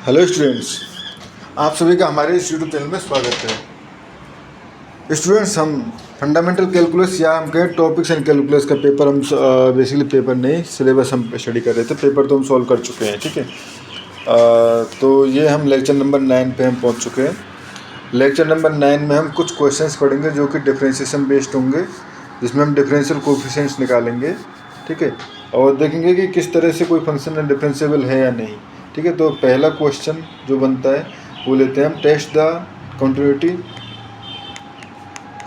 Hello students, आप सभी का हमारे इस यूट्यूब चैनल में स्वागत है। स्टूडेंट्स, हम फंडामेंटल कैलकुलस या हम कहें टॉपिक्स एंड कैलकुलस का पेपर हम बेसिकली पेपर नहीं सिलेबस हम स्टडी कर रहे थे। पेपर तो हम सॉल्व कर चुके हैं, ठीक है। तो ये हम लेक्चर नंबर 9 पे हम पहुंच चुके हैं। लेक्चर नंबर 9 में हम कुछ क्वेश्चंस पढ़ेंगे जो कि डिफरेंशिएशन बेस्ड होंगे, जिसमें हम डिफरेंशियल कोफिशिएंट्स निकालेंगे, ठीक है, और देखेंगे कि किस तरह से कोई फंक्शन डिफरेंशिएबल है या नहीं, ठीक है। तो पहला क्वेश्चन जो बनता है वो लेते हैं हम, test the continuity,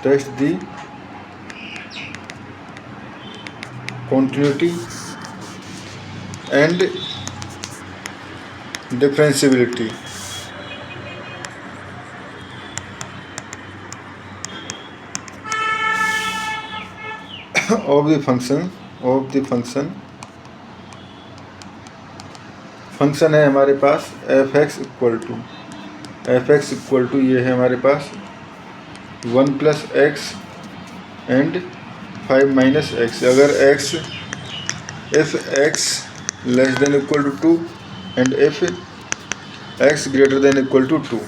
test the continuity and differentiability of the function है हमारे पास f(x) इक्वल टू ये है हमारे पास 1 + x एंड 5 - x। अगर if x less than equal to 2 and if x greater than equal to 2,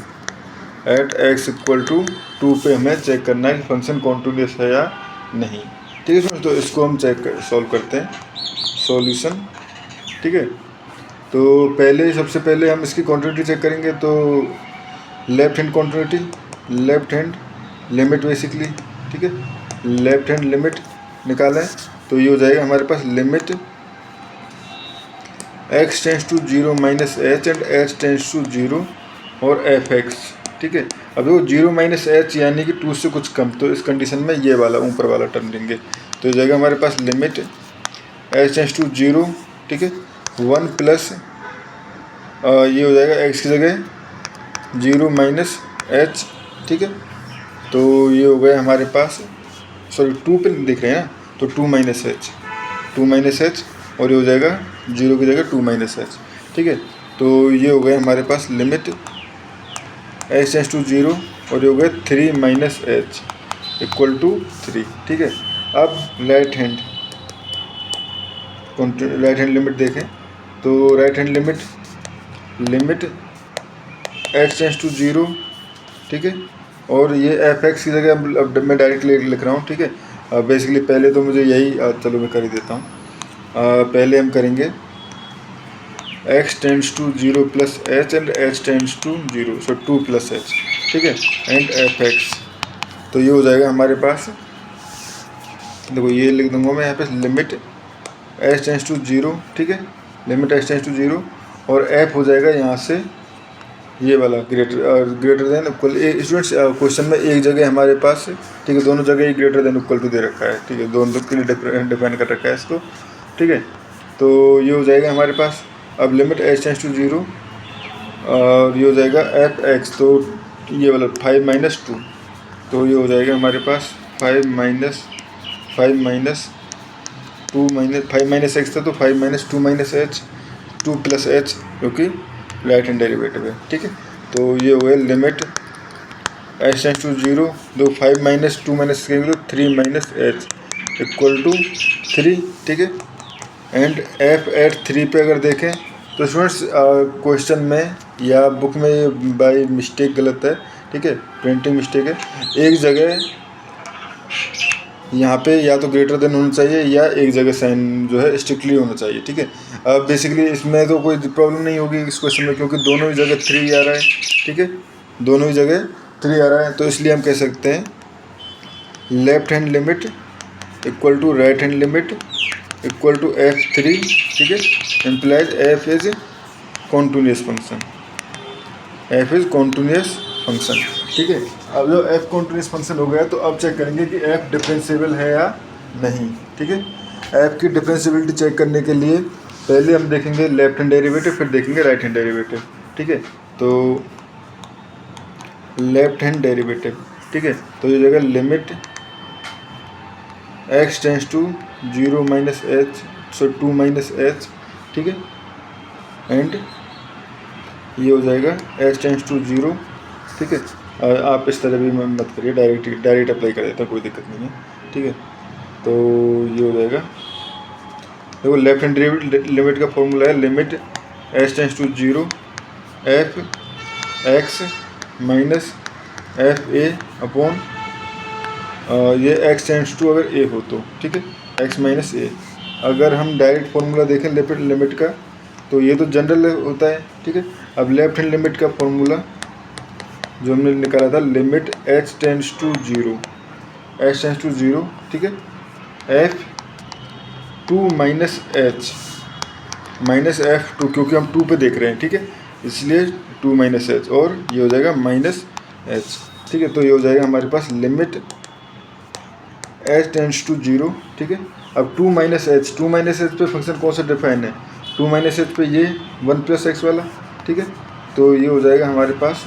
at x equal to 2 पे हमें चेक करना है कि फंक्शन कॉन्टिन्यूस है या नहीं, ठीक है। तो इसको हम सॉल्व करते हैं, सॉल्यूशन, ठीक है। तो सबसे पहले हम इसकी कॉन्टिन्यूटी चेक करेंगे। तो left hand continuity, left hand limit basically, ठीक है, लेफ्ट हैंड लिमिट निकालें तो ये हो जाएगा हमारे पास limit x tends to 0 - h and h tends to 0 और f(x), ठीक है। अब देखो 0 - h यानी कि 2 से कुछ कम, तो इस कंडीशन में ये वाला ऊपर वाला टर्म लेंगे तो ये जाएगा हमारे पास लिमिट h टेंड्स टू 0, ठीक है, 1 प्लस ये हो जाएगा x की जगह 0 - h, ठीक है। तो ये हो गया हमारे पास, सॉरी 2 पे देख रहे हैं ना, तो 2 - h और ये हो जाएगा 0 की जगह 2 - h, ठीक है। तो ये हो गया हमारे पास लिमिट h टेंड्स टू 0 और ये हो गया 3 - h इक्वल टू 3, ठीक है। अब राइट हैंड लिमिट देखें तो right hand limit h tends to 0, ठीक है, और ये f(x) की जगह अब मैं डायरेक्टली लिख रहा हूँ, ठीक है। बेसिकली पहले तो मुझे यही चलो मैं कर ही देता हूँ। पहले हम करेंगे x tends to 0 plus h and h tends to 0, so 2 + h, ठीक है, एंड f(x). तो ये हो जाएगा हमारे पास, देखो ये लिख दूंगा मैं यहाँ पे, लिमिट h टेंड्स टू 0, ठीक है, लिमिट h टेंड्स टू 0 और f हो जाएगा यहाँ से ये वाला greater than equal. Students, question में एक जगह हमारे पास, ठीक है, दोनों जगह ही ग्रेटर देन इक्वल टू दे रखा है, ठीक है, दोनों के लिए डिफाइन कर रखा है इसको, ठीक है। तो ये हो जाएगा हमारे पास, अब लिमिट h टेंड्स टू 0 और ये हो जाएगा f(x), तो ये वाला 5 - 2, तो ये हो जाएगा हमारे पास 5 - 5 - x था, तो 5 - 2 - h, 2 + h, क्योंकि राइट हैंड डेरिवेटिव है, ठीक है। तो ये हुए लिमिट h टेंड्स टू 0, दो 5 - 2 - करेंगे तो 3 - h इक्वल टू 3, ठीक है। एंड f एट 3 पे अगर देखें तो स्टूडेंट्स क्वेश्चन में या बुक में बाय मिस्टेक गलत है, ठीक है, प्रिंटिंग मिस्टेक है। एक जगह यहाँ पे या तो ग्रेटर देन होना चाहिए या एक जगह साइन जो है स्ट्रिक्टली होना चाहिए, ठीक है। बेसिकली इसमें तो कोई प्रॉब्लम नहीं होगी इस क्वेश्चन में, क्योंकि दोनों ही जगह 3 आ रहा है, ठीक है, दोनों ही जगह 3 आ रहा है। तो इसलिए हम कह सकते हैं left hand limit equal to right hand limit equal to f(3), ठीक है, implies f is continuous function, f is continuous function, ठीक है। अब जो f कॉन्टिन्यूस फंक्शन हो गया तो अब चेक करेंगे कि f डिफरेंशिएबल है या नहीं, ठीक है। f की डिफरेंशिएबिलिटी चेक करने के लिए पहले हम देखेंगे लेफ्ट हैंड डेरिवेटिव, फिर देखेंगे राइट हैंड डेरिवेटिव, ठीक है। तो लेफ्ट हैंड डेरिवेटिव, ठीक है, तो ये जगह limit x tends to 0 - h, so 2 - h, ठीक है, एंड ये हो जाएगा h टेंड्स टू 0, ठीक है। आप इस तरह भी मत करिए, डायरेक्ट अप्लाई कर देता, कोई दिक्कत नहीं है, ठीक है। तो ये हो जाएगा, देखो लेफ्ट हैंड लिमिट का फॉर्मूला है limit h tends to 0 F X minus F A upon ये एक्स टेंड्स टू अगर ए हो तो, ठीक है, एक्स माइनस ए। अगर हम डायरेक्ट फॉर्मूला देखें लिमिट का तो ये तो जनरल होता है, ठीक है। अब लेफ्ट हैंड लिमिट का फॉर्मूला जो हमने निकाला था, limit H tends to zero, H tends to zero, ठीक है, F two minus H minus F two, क्योंकि हम टू पे देख रहे हैं, ठीक है, इसलिए टू माइनस एच, और ये हो जाएगा माइनस एच, ठीक है। तो ये हो जाएगा हमारे पास limit H tends to zero, ठीक है। अब टू माइनस एच पे फंक्शन कौन सा डिफाइन है, टू माइनस एच पे ये वन प्लस एक्स वाला, ठीक है। तो ये हो जाएगा हमारे पास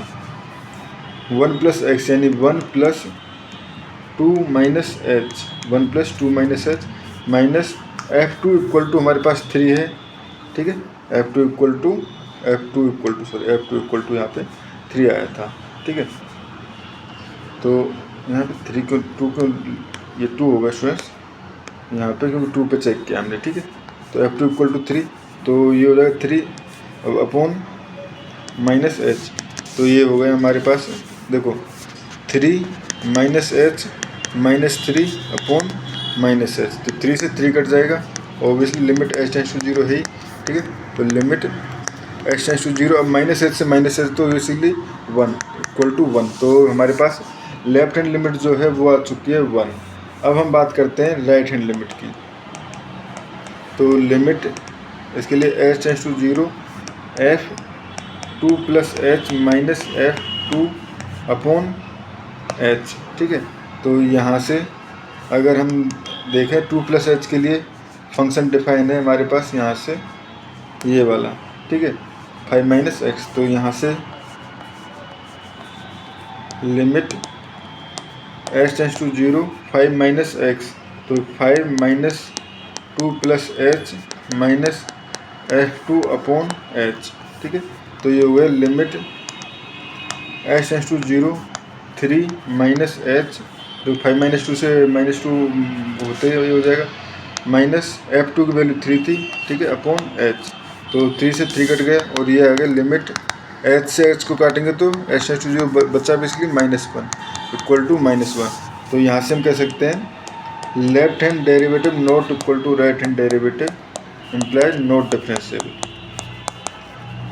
वन प्लस एक्स, यानी one plus two minus H, one plus two minus H minus F two equal to हमारे पास थ्री है, ठीक है। एफ टू इक्वल टू यहाँ पे थ्री आया था, ठीक है। तो यहाँ पे थ्री को टू को, ये टू होगा स्टूडेंट्स यहाँ पे, क्योंकि टू पे चेक किया हमने, ठीक है। तो F two equal to three, तो ये हो जाएगा थ्री अपॉन माइनस एच, तो ये हो गया हमारे पास, देखो three minus H minus three upon minus H, तो थ्री से थ्री कट जाएगा, obviously limit H tends to zero है ही, ठीक है। तो limit H tends to zero, अब माइनस एच से माइनस एच तो basically one equal to one, तो हमारे पास लेफ्ट हैंड लिमिट जो है वो आ चुकी है वन। अब हम बात करते हैं राइट हैंड लिमिट की। तो लिमिट इसके लिए H tends to zero, F two plus H minus F two upon H, ठीक है। तो यहाँ से अगर हम देखें टू प्लस एच के लिए फंक्शन डिफाइन है हमारे पास यहाँ से ये वाला, ठीक है, फाइव माइनस एक्स। तो यहाँ से limit H tends to zero, five minus x, तो five minus two plus H minus F two upon H, ठीक है। तो ये हुआ limit H tends to zero, three minus H, तो फाइव माइनस टू से माइनस टू होते ही हो जाएगा, माइनस एफ टू की वैल्यू थ्री थी, ठीक है, अपॉन एच, तो थ्री से थ्री कट गया, और ये आ गया लिमिट एच से एच को काटेंगे तो एच टेंड्स टू जीरो बचा basically minus one equal to minus one. तो यहाँ से हम कह सकते हैं left hand derivative not equal to right hand derivative implies not differentiable,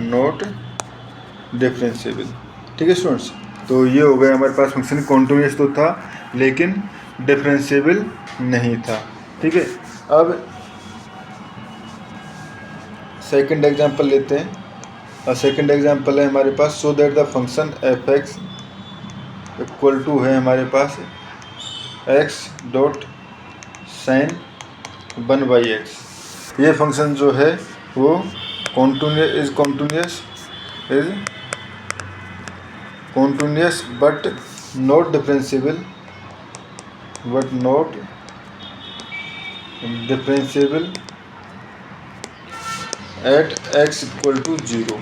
not differentiable, ठीक है स्टूडेंट्स। तो ये हो गया हमारे पास फंक्शन कॉन्टिन्यूस तो था लेकिन डिफरेंशिएबल नहीं था, ठीक है। अब सेकंड एग्जांपल लेते हैं, और सेकंड एग्जांपल है हमारे पास, so that the function f x equal to है हमारे पास x dot sine one by x. ये फंक्शन जो है वो continuous but not differentiable at x equal to zero,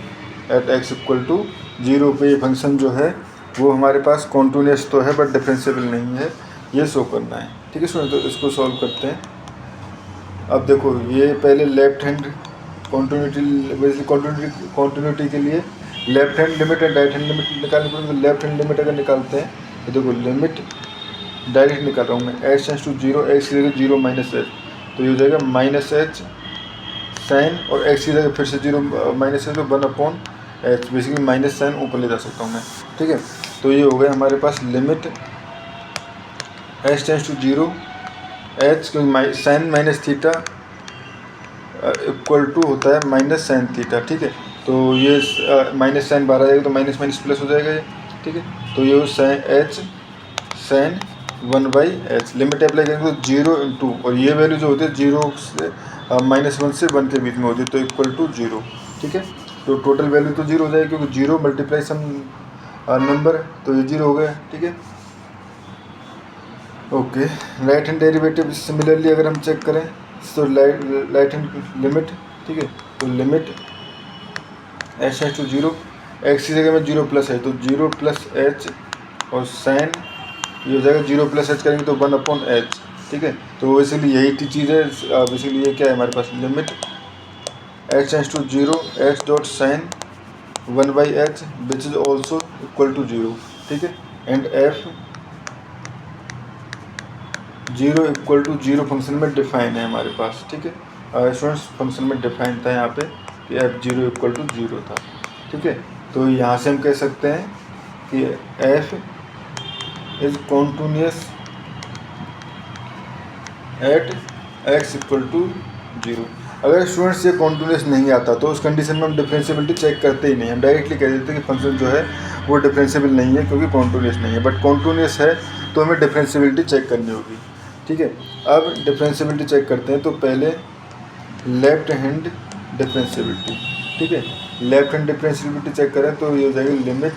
at x equal to zero पे ये फंक्शन जो है वो हमारे पास कॉन्टिन्यूस तो है बट डिफरेंशिएबल नहीं है, ये शो करना है, ठीक है सुनो। तो इसको सॉल्व करते हैं। अब देखो ये पहले लेफ्ट हैंड कॉन्टिन्यूटी के लिए left hand limit and right hand limit निकालनी पड़ेगी। तो लेफ्ट हैंड लिमिट अगर निकालते हैं तो देखो लिमिट डायरेक्ट निकाल रहा हूँ मैं, H tends to zero, X की जगह जीरो माइनस एच, तो ये हो जाएगा माइनस एच साइन, और एक्स की जगह फिर से जीरो माइनस एच, तो one upon H, basically minus sine ऊपर ले जा सकता हूँ मैं, ठीक है। तो ये हो गया हमारे पास limit H tends to zero, h क्योंकि sine minus theta equal to होता है माइनस साइन थीटा, ठीक है। तो ये माइनस साइन बाहर आ जाएगा तो माइनस माइनस प्लस हो जाएगा ये, ठीक है। तो ये sine H sine one by H, limit apply करेंगे तो जीरो इंटू, और ये वैल्यू जो होती है जीरो से माइनस वन से वन के बीच में होती है, तो इक्वल टू जीरो, ठीक है। तो टोटल वैल्यू तो जीरो हो जाएगी क्योंकि जीरो मल्टीप्लाई सम नंबर, तो ये जीरो हो गया, ठीक है। Okay, right hand derivative similarly अगर हम चेक करें तो राइट हैंड लिमिट, ठीक है। तो limit H tends to zero, X की जगह में जीरो प्लस है तो जीरो प्लस एच, और साइन ये हो जाएगा जीरो प्लस एच करेंगे तो वन अपॉन एच, ठीक है। तो बेसिकली यही चीज़ है, बेसिकली ये क्या है हमारे पास, limit H tends to zero, h dot sine 1 by h which is also equal to 0, ठीक है। And f 0 equal to 0 function में डिफाइन है हमारे पास, ठीक है। स्टूडेंट्स फंक्शन में डिफाइन था यहाँ पे कि एफ 0 इक्वल टू 0 था, ठीक है। तो यहाँ से हम कह सकते हैं कि F is continuous at x equal to 0। अगर स्टूडेंट्स ये कॉन्टिन्यूअस नहीं आता तो उस कंडीशन में हम डिफरेंशिएबिलिटी चेक करते ही नहीं, हम डायरेक्टली कह देते हैं कि फंक्शन जो है वो डिफरेंशिएबल नहीं है क्योंकि कॉन्टिन्यूअस नहीं है। बट कॉन्टिन्यूअस है तो हमें डिफरेंशिएबिलिटी चेक करनी होगी, ठीक है। अब डिफरेंशिएबिलिटी चेक करते हैं तो पहले लेफ्ट हैंड डिफरेंशिएबिलिटी, ठीक है। लेफ्ट हैंड डिफरेंशिएबिलिटी चेक करें तो ये हो जाएगी लिमिट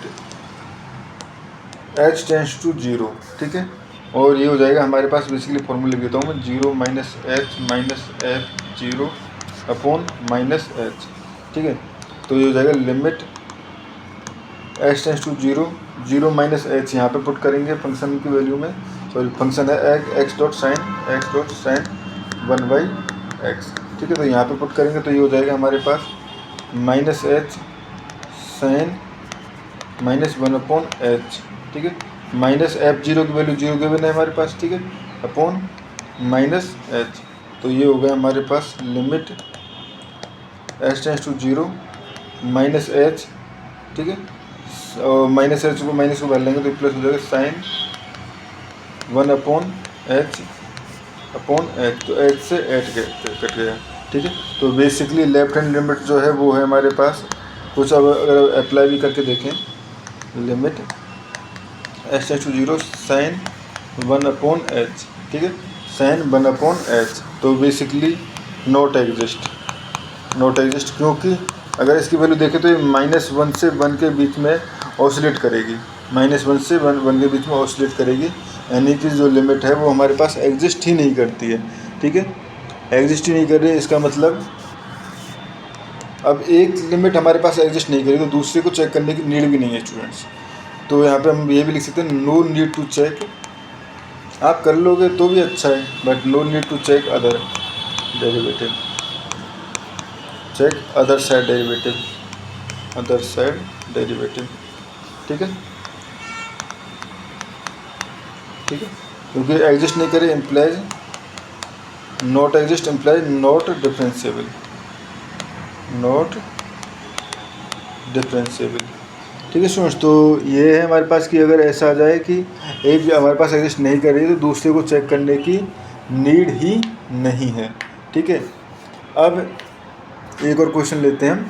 h टेंड्स टू 0, ठीक है। और ये हो जाएगा हमारे पास, बेसिकली फॉर्मूला लिख देता हूँ मैं, 0 minus H minus F 0 upon minus H, ठीक है। तो ये हो जाएगा limit h tends to 0, 0 minus H यहाँ पे पुट करेंगे फंक्शन की वैल्यू में, सॉरी फंक्शन है X dot sine 1 by X, ठीक है। तो यहाँ पे पुट करेंगे तो ये हो जाएगा हमारे पास minus H sine minus 1 upon H, ठीक है। माइनस एफ 0 की वैल्यू 0 गिवन है हमारे पास, ठीक है, अपॉन माइनस एच। तो ये हो गया हमारे पास limit H tends to 0 minus H, ठीक है। और माइनस एच को माइनस को भर लेंगे तो प्लस हो जाएगा sine 1 upon H upon H, तो एच से एच कट गया, ठीक है। तो बेसिकली लेफ्ट हैंड लिमिट जो है वो है हमारे पास कुछ, अब अगर अप्लाई भी करके देखें, limit H tends to 0 sine 1 upon H, ठीक है, साइन 1 अपॉन एच। तो बेसिकली नॉट एग्जिस्ट क्योंकि अगर इसकी वैल्यू देखें तो ये -1 से 1 के बीच में ऑसिलेट करेगी, -1 से 1 के बीच में ऑसिलेट करेगी, यानी कि जो लिमिट है वो हमारे पास एग्जिस्ट ही नहीं करती है, ठीक है, एग्जिस्ट ही नहीं कर रही है। इसका मतलब अब एक लिमिट हमारे पास एग्जिस्ट नहीं करेगी तो दूसरे को चेक करने की नीड भी नहीं है स्टूडेंट्स। तो यहाँ पे हम ये भी लिख सकते हैं नो नीड टू चेक, आप कर लोगे तो भी अच्छा है, but no need to check other derivative, check other side derivative, ठीक है, ठीक है। क्योंकि एग्जिस्ट नहीं करे implies not exist, implies not differentiable, ठीक है स्टूडेंट्स। तो ये है हमारे पास कि अगर ऐसा आ जाए कि एक हमारे पास एग्जिस्ट नहीं कर रही है तो दूसरे को चेक करने की नीड ही नहीं है, ठीक है। अब एक और क्वेश्चन लेते हैं हम,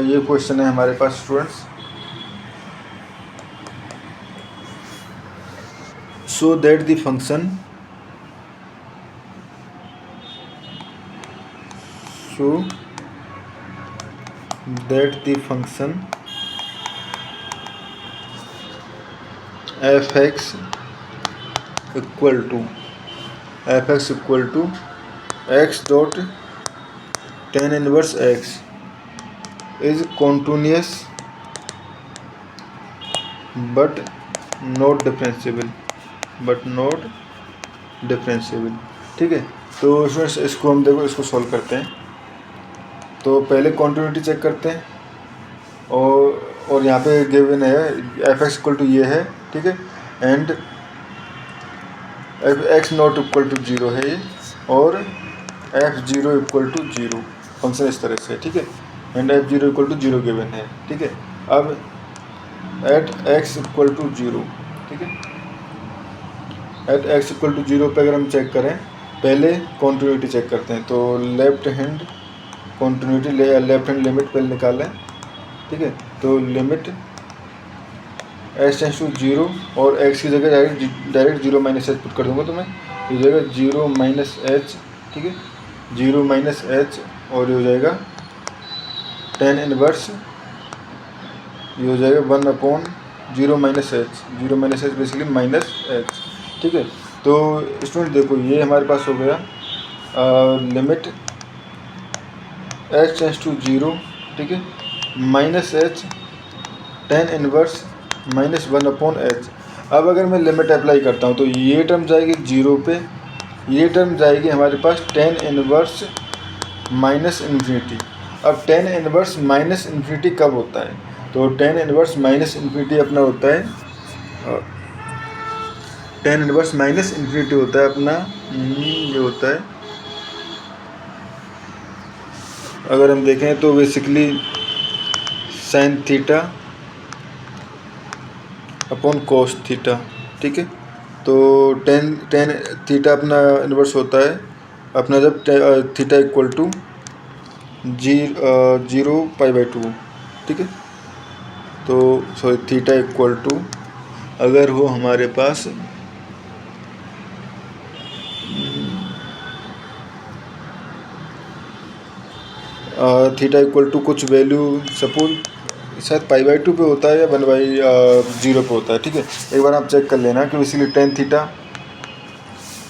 ये क्वेश्चन है हमारे पास students, so that the function f(x) equal to x dot tan inverse x is continuous but not differentiable, ठीक है। तो स्टूडेंट्स इसको हम देखो, इसको सॉल्व करते हैं। तो पहले कॉन्टिन्यूटी चेक करते हैं और यहाँ पे गिवन है f(x) इक्वल टू ये है, ठीक है, and x not equal to 0 है ये, और f0 इक्वल टू 0 फंक्शन इस तरह से, ठीक है, and f0 equal to 0 given है, ठीक है। अब एट x इक्वल टू 0, ठीक है, एट x इक्वल टू 0 पे अगर हम चेक करें, पहले कॉन्टिन्यूटी चेक करते हैं। तो left hand continuity left hand limit पहले निकालें, ठीक है। तो लिमिट h टेंड्स टू 0 और x की जगह डायरेक्ट 0 माइनस एच पुट कर दूंगा तो मैं, ये हो जाएगा 0 माइनस एच, ठीक है, 0 माइनस एच, और ये हो जाएगा tan इनवर्स, ये हो जाएगा 1 upon 0 minus H basically minus H, ठीक है। तो स्टूडेंट देखो ये हमारे पास हो गया लिमिट h टेंड्स टू 0, ठीक है, minus H tan inverse minus 1 upon H. अब अगर मैं लिमिट अप्लाई करता हूँ तो ये टर्म जाएगी 0 पे ये टर्म जाएगी हमारे पास टेन इनवर्स माइनस इन्फिनिटी। अब टेन इनवर्स माइनस इन्फिनिटी कब होता है? तो टेन इनवर्स माइनस इन्फिनिटी अपना होता है, टेन इनवर्स माइनस इन्फिनिटी होता है अपना, ये होता है, अगर हम देखें तो basically sine theta upon cos theta, ठीक है। तो टेन टेन थीटा अपना इन्वर्स होता है अपना जब थीटा इक्वल टू 0 π/2, ठीक है। तो सॉरी थीटा इक्वल टू अगर हो हमारे पास थीटा इक्वल टू कुछ वैल्यू, सपोज शायद π/2 पे होता है या 1/0 पे होता है, ठीक है। एक बार आप चेक कर लेना कि इसीलिए टेन थीटा,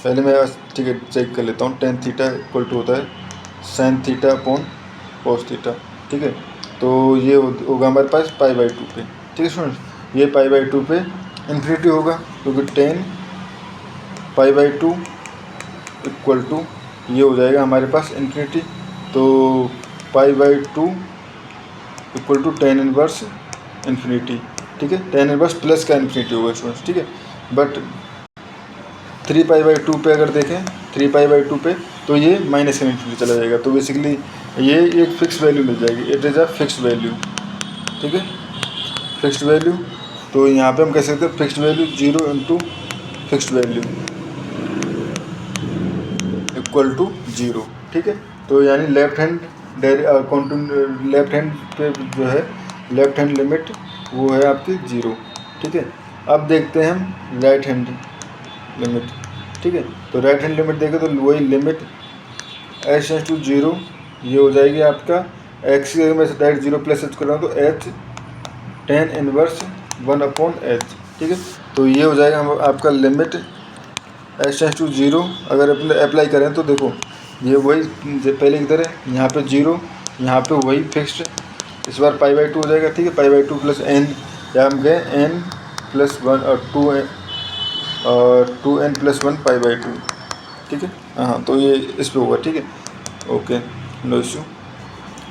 पहले मैं ठीक है चेक कर लेता हूँ। टेन थीटा इक्वल टू होता है sine theta upon cos theta, ठीक है। तो ये होगा हमारे पास π/2 पे, ठीक है स्टूडेंट्स। ये π/2 पे इन्फिनिटी होगा क्योंकि टेन π/2 इक्वल टू ये हो जाएगा हमारे पास इन्फिनिटी। तो π/2 equal to tan inverse infinity, ठीक है। टेन इनवर्स प्लस का इन्फिनिटी होगा स्टूडेंट्स, ठीक है। बट 3π/2 पे अगर देखें 3π/2 पे तो ये माइनस इन्फिनिटी चला जाएगा। तो बेसिकली ये एक फिक्स वैल्यू मिल जाएगी, it is a fixed value, ठीक है, फिक्स्ड वैल्यू। तो यहाँ पे हम कह सकते हैं fixed value 0 into fixed value equal to 0, ठीक है। तो यानी लेफ्ट हैंड लेफ्ट हैंड पे जो है लेफ्ट हैंड लिमिट वो है आपकी 0, ठीक है। अब देखते हैं हम राइट हैंड लिमिट, ठीक है। तो राइट हैंड लिमिट देखें तो वही लिमिट h टेंड्स टू 0, ये हो जाएगी आपका x की, अगर मैं डायरेक्ट 0 प्लस h कर रहा हूँ तो h टेन इनवर्स 1/h, ठीक है। तो ये हो जाएगा हम आपका लिमिट h टेंड्स टू 0। अगर अप्लाई करें तो देखो ये वही पहले की तरह, यहाँ पे 0, यहाँ पे वही फिक्स्ड, इस बार π/2 हो जाएगा, ठीक है। π/2 प्लस n, या हम गए n प्लस 1 और 2n+1 π/2, ठीक है। हाँ तो ये इस पे होगा, ठीक है, ओके नो इशू,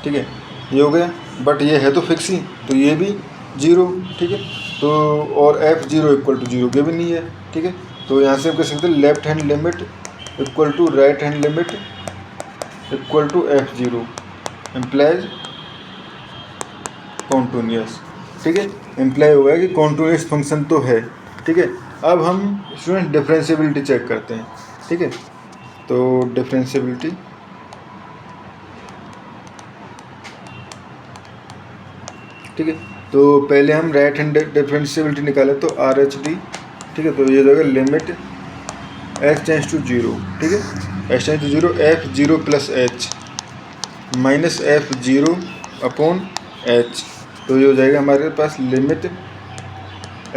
ठीक है। ये हो गया, बट ये है तो फिक्स ही, तो ये भी 0, ठीक है। तो और f0 इक्वल टू 0 के भी नहीं है, ठीक है। तो यहाँ से हम कह सकते हैं left hand limit equal to right hand limit equal to f0 implies continuous, ठीक है। इम्प्लाई होगा कि कॉन्टिन्यूस फंक्शन तो है, ठीक है। अब हम स्टूडेंट डिफरेंशिएबिलिटी चेक करते हैं, ठीक है। तो डिफरेंशिएबिलिटी, ठीक है। तो पहले हम राइट हैंड डिफरेंशिएबिलिटी निकाले तो RH/D, ठीक है। तो ये होगा लिमिट h टेंड्स टू 0, ठीक है, h tends to 0 f0 plus h minus f0 upon h। तो ये हो जाएगा हमारे पास लिमिट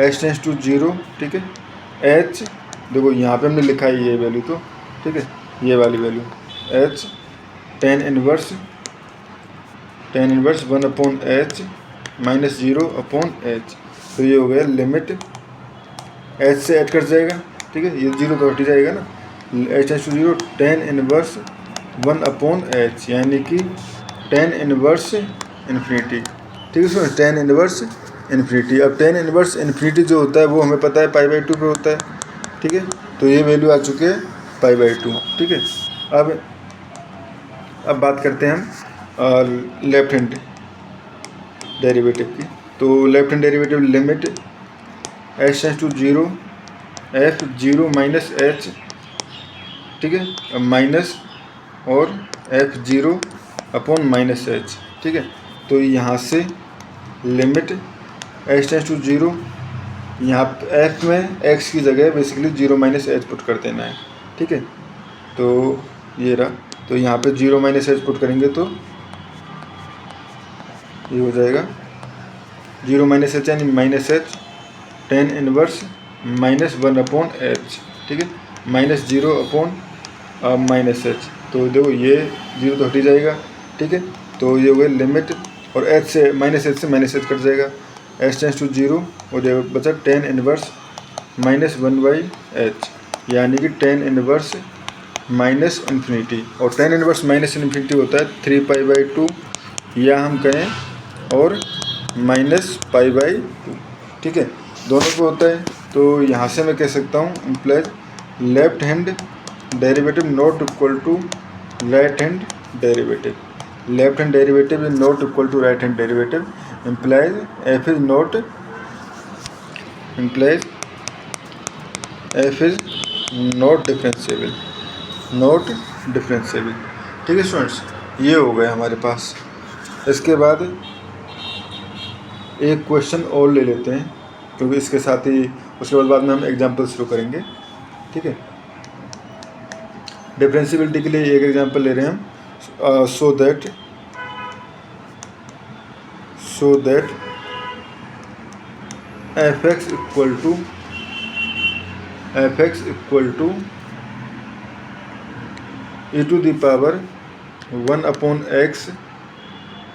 h टेंड्स टू 0, ठीक है। h देखो यहाँ पे हमने लिखा है ये वैल्यू, तो ठीक है ये वाली value h ten inverse 1/h minus 0/h। तो ये हो गया लिमिट h से h कट जाएगा, ठीक है, ये 0 तो हट ही जाएगा ना, h tends to 0 tan inverse 1/h, यानी कि टेन इनवर्स इन्फिनिटी, ठीक है सर, टेन इनवर्स इन्फिनिटी। अब टेन इनवर्स इन्फिनिटी जो होता है वो हमें पता है π/2 पे होता है, ठीक है। तो ये वैल्यू आ चुकी है π/2, ठीक है। अब बात करते हैं हम लेफ्ट हैंड डेरिवेटिव की। तो left hand derivative limit h tends to 0 f0 minus h, ठीक है, अब माइनस और f0 अपॉन माइनस h, ठीक है। तो यहाँ से लिमिट h टेंड्स टू 0, यहाँ f में x की जगह बेसिकली 0 माइनस h पुट कर देना है, ठीक है। तो ये रहा, तो यहाँ पे 0 माइनस h पुट करेंगे तो ये हो जाएगा 0 माइनस h यानी minus h tan inverse minus 1/h, ठीक है, माइनस 0/- माइनस h। तो देखो ये 0 तो हट ही जाएगा, ठीक है। तो ये हो गया लिमिट, और h से माइनस h कट जाएगा, h टेंड्स टू 0 और ये बचा टेन इनवर्स माइनस 1/h, यानी कि टेन इनवर्स माइनस इन्फिनिटी, और टेन इनवर्स माइनस इन्फिनिटी होता है 3π/2, या हम कहें और -π/2, ठीक है, दोनों को होता है। तो यहाँ से मैं कह सकता हूँ implies left hand derivative not equal to right hand derivative, left hand derivative is not equal to right hand derivative, implies f is not differentiable, not differentiable, ठीक है स्टूडेंट्स, ये हो गया हमारे पास। इसके बाद एक क्वेश्चन और ले लेते हैं, क्योंकि इसके साथ ही उसके बाद में हम एग्जाम्पल शुरू करेंगे, ठीक है। डिफरेंशिएबिलिटी के लिए एक एग्जाम्पल ले रहे हैं हम, so that fx equal to e to the power 1/x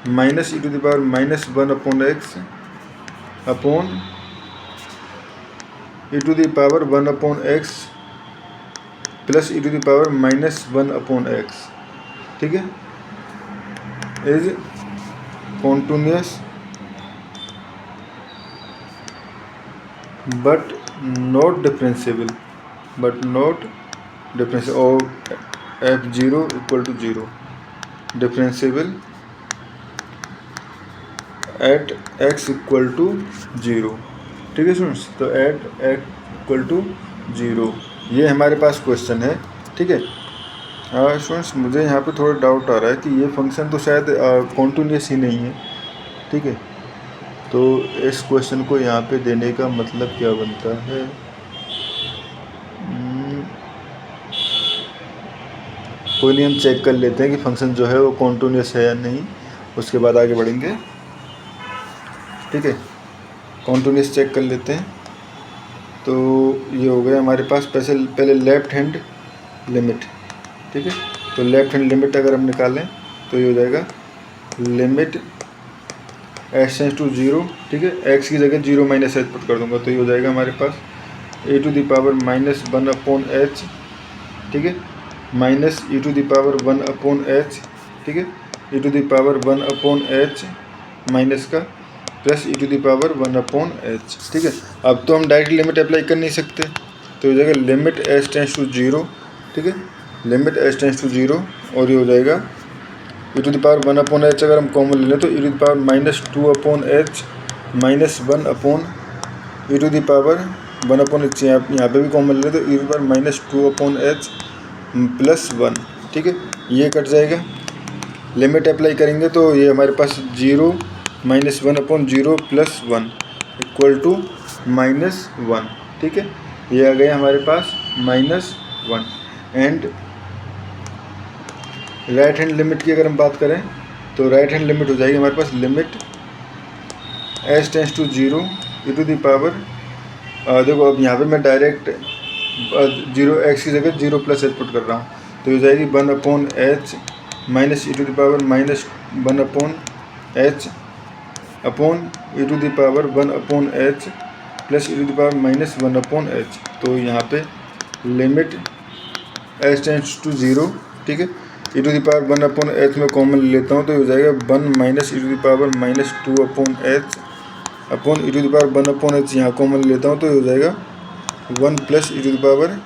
minus e to the power -1/x upon e to the power 1/x plus e to the power -1/x, ठीक है, is continuous but not differentiable, और f0 equal to 0, differentiable at x equal to 0, ठीक है students. तो eight x equal to 0, ये हमारे पास question है, ठीक है। स्टूडेंट्स मुझे यहाँ पे थोड़ा डाउट आ रहा है कि ये फंक्शन तो शायद कॉन्टिन्यूअस ही नहीं है, ठीक है। तो इस क्वेश्चन को यहाँ पे देने का मतलब क्या बनता है, कोई नहीं, हम चेक कर लेते हैं कि फंक्शन जो है वो कॉन्टिन्यूअस है या नहीं, उसके बाद आगे बढ़ेंगे, ठीक है। कॉन्टिन्यूअस चेक कर लेते हैं। तो ये हो गया हमारे पास पहले लेफ्ट हैंड लिमिट, ठीक है। तो लेफ्ट हैंड लिमिट अगर हम निकालें तो ये हो जाएगा लिमिट x टेंड्स टू 0, ठीक है, x की जगह 0 - h पुट कर दूंगा, तो ये हो जाएगा हमारे पास e to the power -1/h, ठीक है, minus e to the power 1/h, ठीक है, e to the power 1/h minus का plus e to the power 1/h, ठीक है। अब तो हम डायरेक्ट लिमिट अप्लाई कर नहीं सकते, तो हो जाएगा लिमिट h टेंड्स टू 0, ठीक है, लिमिट h टेंड्स टू 0, और ये हो जाएगा e to the power 1/h अगर हम कॉमन ले लें तो e to the power -2/h minus 1 e to the power 1/h, यहाँ पे भी कॉमन ले लें तो e to the power -2/h plus 1, ठीक है, ये कट जाएगा। लिमिट अप्लाई करेंगे तो ये हमारे पास 0 - 1/0 प्लस 1 इक्वल टू -1, ठीक है, ये आ गया हमारे पास -1। एंड राइट हैंड लिमिट की अगर हम बात करें तो राइट हैंड लिमिट हो जाएगी हमारे पास limit h tends to 0 e to the power, देखो अब यहाँ पे मैं डायरेक्ट 0x की जगह 0 + h पुट कर रहा हूँ, तो हो जाएगी 1/h minus e to the power -1/h upon e to the power 1/h plus e to the power -1/h। तो यहाँ पे लिमिट h टेंड्स टू 0, ठीक है, e to the power 1/h में कॉमन ले लेता हूँ, तो हो जाएगा 1 minus e to the power -2/h upon e to the power 1/h, यहाँ कॉमन लेता हूँ तो हो जाएगा 1 plus e to the power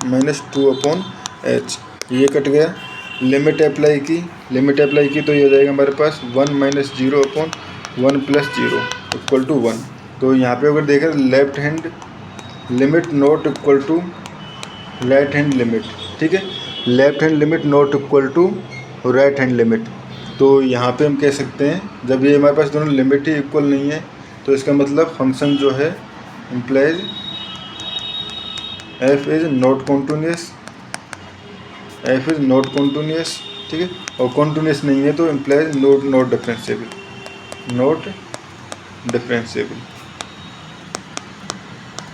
-2/h, ये कट गया। लिमिट अप्लाई की तो ये हो जाएगा हमारे पास 1 - 0/1 + 0 इक्वल टू 1। तो यहाँ पे अगर देखें left hand limit not equal to right hand limit, ठीक है, left hand limit not equal to right hand limit. तो यहाँ पे हम कह सकते हैं जब ये हमारे पास दोनों लिमिट ही इक्वल नहीं है तो इसका मतलब फंक्शन जो है implies f is not continuous, ठीक है, और कॉन्टिन्यूअस नहीं है तो इम्प्लाइज नॉट डिफरेंशिएबल,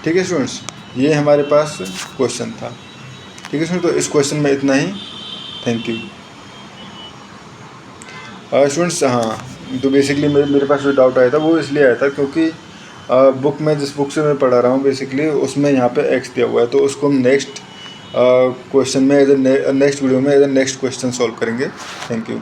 ठीक है स्टूडेंट्स, ये हमारे पास क्वेश्चन था, ठीक है स्टूडेंट्स। तो इस क्वेश्चन में इतना ही, थैंक यू स्टूडेंट्स। हाँ, तो बेसिकली मेरे पास जो डाउट आया था वो इसलिए आया था क्योंकि बुक में जिस बुक से मैं पढ़ा रहा हूँ बेसिकली उसमें यहाँ पे x दिया हुआ है, तो उसको हम नेक्स्ट क्वेश्चन में एज ए नेक्स्ट वीडियो में as a next question solve करेंगे। Thank you.